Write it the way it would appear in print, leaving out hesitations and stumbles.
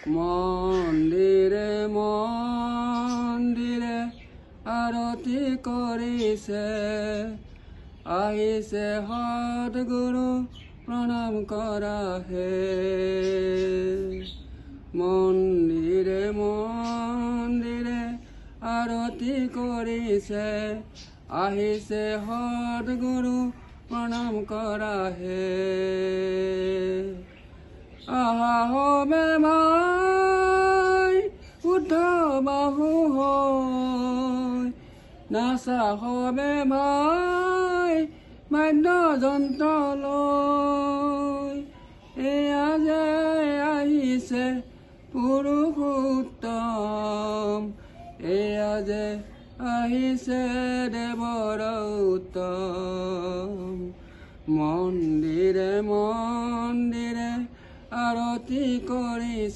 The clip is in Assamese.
মন্দিৰে মন্দিৰে আৰতি কৰিছে, আহিছে সদ্গুৰু প্ৰণাম কৰাহে। মন্দিৰে মন্দিৰে আৰতি কৰিছে, আহিছে সদ্গুৰু প্ৰণাম কৰাহে। আহা হবে ভাই উদ্ধ বাহু হৈ, নাচা হবে ভাই বাদ্যযন্ত্ৰ লৈ। এয়া যে আহিছে পুৰুষোত্তম, এয়া যে আহিছে দেৱৰ উত্তম। মন্দিৰে মন্দিৰে আৰতি কৰিছে।